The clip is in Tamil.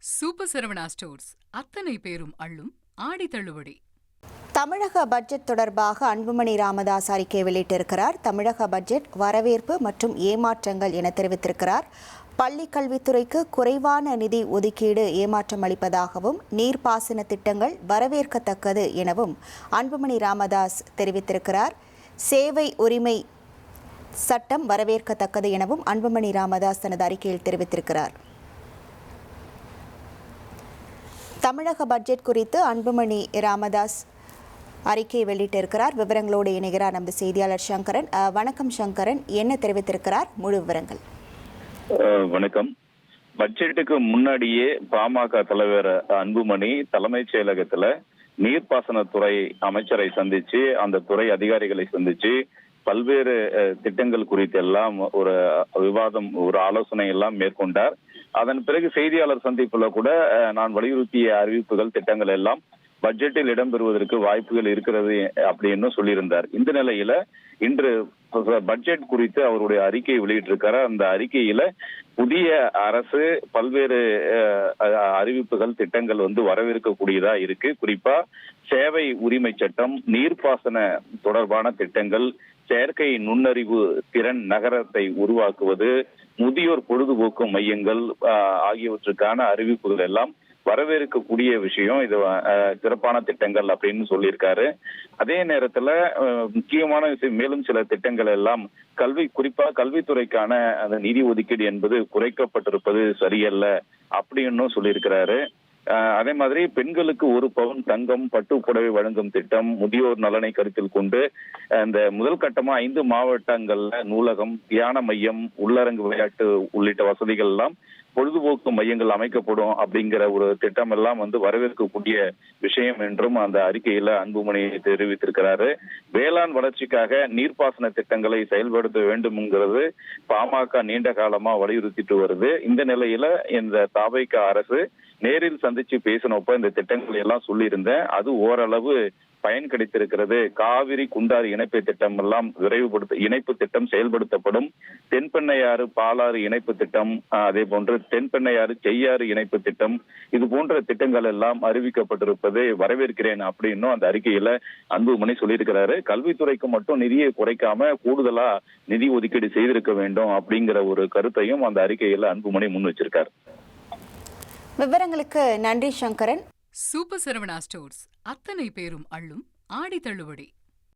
சூப்பர் சரவணா ஸ்டோர்ஸ் அத்தனை பேரும் அள்ளும் ஆடி தள்ளுபடி. தமிழக பட்ஜெட் தொடர்பாக அன்புமணி ராமதாஸ் அறிக்கை வெளியிட்டிருக்கிறார். தமிழக பட்ஜெட் வரவேற்பு மற்றும் ஏமாற்றங்கள் என தெரிவித்திருக்கிறார். பள்ளிக் கல்வித்துறைக்கு குறைவான நிதி ஒதுக்கீடு ஏமாற்றம் அளிப்பதாகவும் நீர்ப்பாசன திட்டங்கள் வரவேற்கத்தக்கது எனவும் அன்புமணி ராமதாஸ் தெரிவித்திருக்கிறார். சேவை உரிமை சட்டம் வரவேற்கத்தக்கது எனவும் அன்புமணி ராமதாஸ் தனது அறிக்கையில் தெரிவித்திருக்கிறார். தமிழக பட்ஜெட் குறித்து அன்புமணி ராமதாஸ் அறிக்கை வெளியிட்டிருக்கிறார். விவரங்களோடு இணைகிறார் நமது செய்தியாளர் சங்கரன். வணக்கம் சங்கரன், என்ன தெரிவித்திருக்கிறார்? முழு விவரங்கள். வணக்கம். பட்ஜெட்டுக்கு முன்னாடியே பாமக தலைவர் அன்புமணி தலைமைச் செயலகத்துல நீர்ப்பாசனத்துறை அமைச்சரை சந்திச்சு அந்த துறை அதிகாரிகளை சந்திச்சு பல்வேறு திட்டங்கள் குறித்து எல்லாம் ஒரு விவாதம், ஒரு ஆலோசனை எல்லாம் மேற்கொண்டார். அதன் பிறகு செய்தியாளர் சந்திப்புல கூட நான் வலியுறுத்திய அறிவிப்புகள், திட்டங்கள் எல்லாம் பட்ஜெட்டில் இடம்பெறுவதற்கு வாய்ப்புகள் இருக்கிறது அப்படின்னு சொல்லியிருந்தார். இந்த நிலையில இன்று பட்ஜெட் குறித்து அவருடைய அறிக்கை வெளியிட்டிருக்காரு. அந்த அறிக்கையில புதிய அரசு பல்வேறு அறிவிப்புகள், திட்டங்கள் வரவேற்கக்கூடியதா இருக்கு. குறிப்பா சேவை உரிமை சட்டம், நீர்ப்பாசன தொடர்பான திட்டங்கள், செயற்கை நுண்ணறிவு திறன் நகரத்தை உருவாக்குவது, முதியோர் பொழுதுபோக்கு மையங்கள் ஆகியவற்றுக்கான அறிவிப்புகள் எல்லாம் வரவேற்கக்கூடிய விஷயம். இது சிறப்பான திட்டங்கள் அப்படின்னு சொல்லியிருக்காரு. அதே நேரத்துல முக்கியமான விஷயம், மேலும் சில திட்டங்கள் எல்லாம் குறிப்பா கல்வித்துறைக்கான அந்த நிதி ஒதுக்கீடு என்பது குறைக்கப்பட்டிருப்பது சரியல்ல அப்படின்னு சொல்லியிருக்கிறாரு. அதே மாதிரி பெண்களுக்கு 1 பவுன் தங்கம் பட்டு புடவை வழங்கும் திட்டம், முதியோர் நலனை கருத்தில் கொண்டு இந்த முதல் கட்டமா 5 மாவட்டங்கள்ல நூலகம், தியான மையம், உள்ளரங்கு விளையாட்டு உள்ளிட்ட வசதிகள் எல்லாம் பொழுதுபோக்கு மையங்கள் அமைக்கப்படும் அப்படிங்கிற ஒரு திட்டம் எல்லாம் வரவேற்கக்கூடிய விஷயம் என்றும் அந்த அறிக்கையில அன்புமணி தெரிவித்திருக்கிறாரு. வேளாண் வளர்ச்சிக்காக நீர்ப்பாசன திட்டங்களை செயல்படுத்த வேண்டும்ங்கிறது பாமக நீண்ட காலமா வலியுறுத்திட்டு வருது. இந்த நிலையில இந்த தாவைக்க அரசு நேரில் சந்திச்சு பேசினப்ப இந்த திட்டங்கள் எல்லாம் சொல்லியிருந்தேன். அது ஓரளவு பயன் கிடைத்திருக்கிறது. காவிரி குண்டாறு இணைப்பு திட்டம் எல்லாம் இணைப்பு திட்டம் செயல்படுத்தப்படும். தென்பெண்ணையாறு பாலாறு இணைப்பு திட்டம், அதே போன்று தென்பெண்ணையாறு செய்யாறு இணைப்பு திட்டம், இது போன்ற திட்டங்கள் எல்லாம் அறிவிக்கப்பட்டிருப்பதை வரவேற்கிறேன் அப்படின்னு அந்த அறிக்கையில அன்புமணி சொல்லியிருக்கிறாரு. கல்வித்துறைக்கு மட்டும் நிதியை குறைக்காம கூடுதலா நிதி ஒதுக்கீடு செய்திருக்க வேண்டும் அப்படிங்கிற ஒரு கருத்தையும் அந்த அறிக்கையில அன்புமணி முன் வச்சிருக்காரு. விவரங்களுக்கு நன்றி சங்கரன். சூப்பர் சரவணா ஸ்டோர்ஸ் அத்தனை பேரும் அள்ளும் ஆடி தள்ளுபடி.